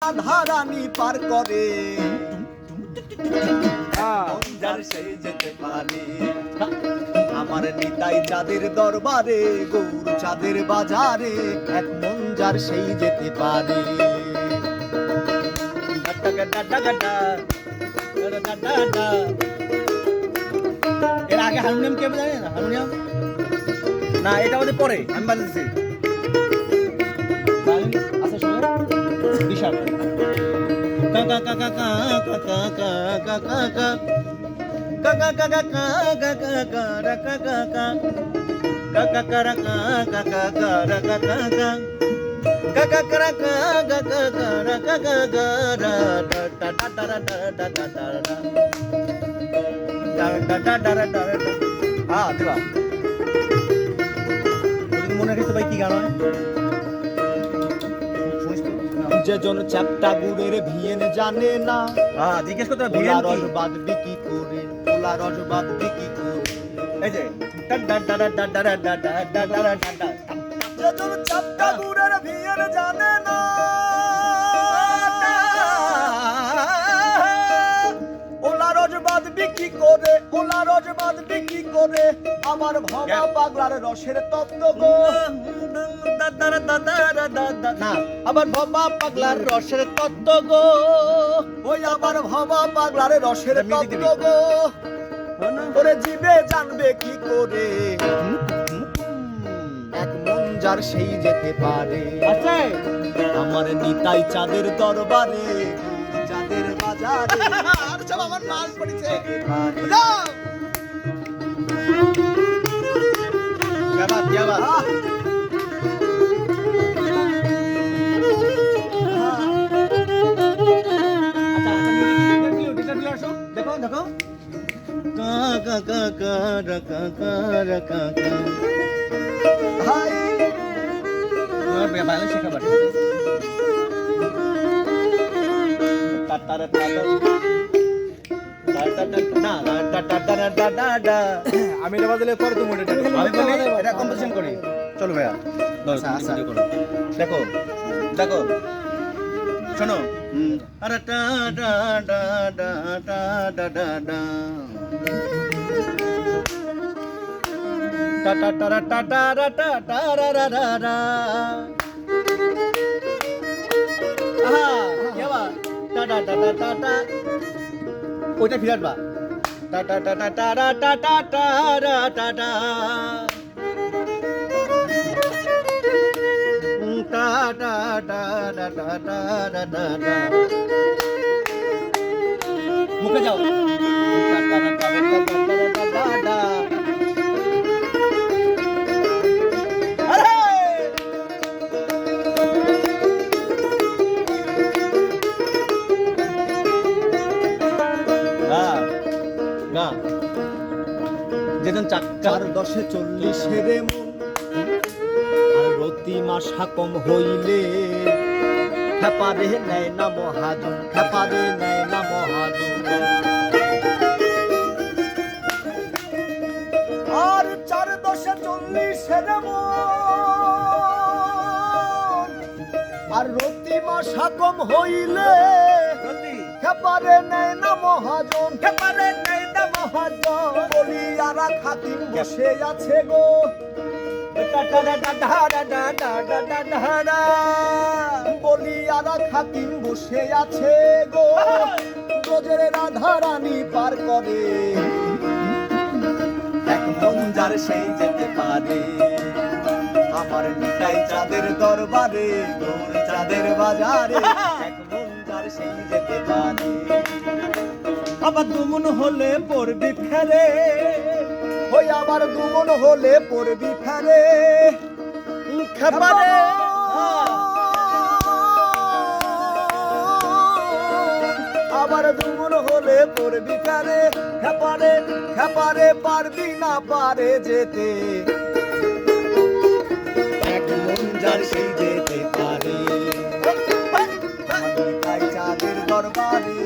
ধারানি পার করে যার সেই যেতে পারে আমার নিতাই চাঁদের দরবারে গৌর চাঁদের বাজারে এক মন যার সেই যেতে পারে। এর আগে হারমোনিয়াম কে জানে না? হারমোনিয়াম না, এটা আমাদের পরে আমি বাজাচ্ছি। আচ্ছা শোনো বিশাল কাকা কাকা কাকা কাকা কাকা কাকা কাকা কাকা কাকা কাকা কাকা কারা কাকা কারা কাকা কাকা কারা কাকা কারা কাকা কারা টা টা টা টা টা টা টা টা টা হ্যাঁ দেবা মনে রেখে ভাই কি গান হয় যেজন চ্যাপটা গুড়ের ভিয়েন জানে না। হ্যাঁ জিজ্ঞেস করতে ভিয়েন রস বাঁধবি কি করে, পোলা রস বাঁধবি কি করে। এই যে যেজন চ্যাপটা গুড়ের ভিয়েন জানে না, ওলা রস বাঁধবি কি করে, ওলা রস বাঁধবি কি করে। আমার ভবা পাগলার রসের তত্ত্ব গো না, আবার ভবা পাগলার রসের তত্ত্ব গো, ওই আবার ভবা পাগলার রসের তত্ত্ব গো। ওরে জিবে জানবে কি করে এক মন যার সেই যেতে পারে। আমার নিতাই চাঁদের দরবারে চাঁদের বাজারে আর সব আমার মাল পড়েছে। क्या बात क्या बात देखो देखो का का का का रका का रका का हाय और भैया बाले शिखा बैठे तातार तातार আমি এটা বাজলে পরে তুমি ওটা আমি বলি এটা কম্পোজিশন করি। চলো ভাইয়া দেখো দেখো শোনো আরে টা ডা ডা ডা ডা ডা ডা ডা টা টা টা টা টা টা টা রা রা রা রা আহা কি বাত টা টা টা টা টা ওইটা ফিরাট বা টা টা টা টা টা টা টা টা রা টা টা টা টা টা টা টা টা রা টা টা মুখে যাও টা টা টা টা টা টা টা যেজন চার দশে 40 রে মন আর রতি মাসা কম হইলে খেপারে নেয় না মহাজন, খেপারে নেয় না মহাজন। আর 4 দশে 40 রে মন আর রতি মাসা কম হইলে খেপারে নেয় না মহাজন, খেপারে নেয় না মহাজন। বলিয়ারা খাতিম বসে আছে গো বলিয়ারা খাতিম বসে আছে গো ব্রজের রাধা রানী পার করে এক মন যার সেই যেতে পারে। আমার নিতাই চাঁদের দরবারে গৌর চাঁদের বাজারে এক মন যার সেই যেতে পারে। আবার দুমন হলে পড়বি ফেরে, ওই আবার দুমন হলে পড়বি ফেরে খেপারে আবার দুমন হলে পড়বি ফেরে খেপারে খেপারে পারবি না পারে যেতে এক মন যার সেই যেতে পারে। আমার নিতাই চাঁদের দরবারে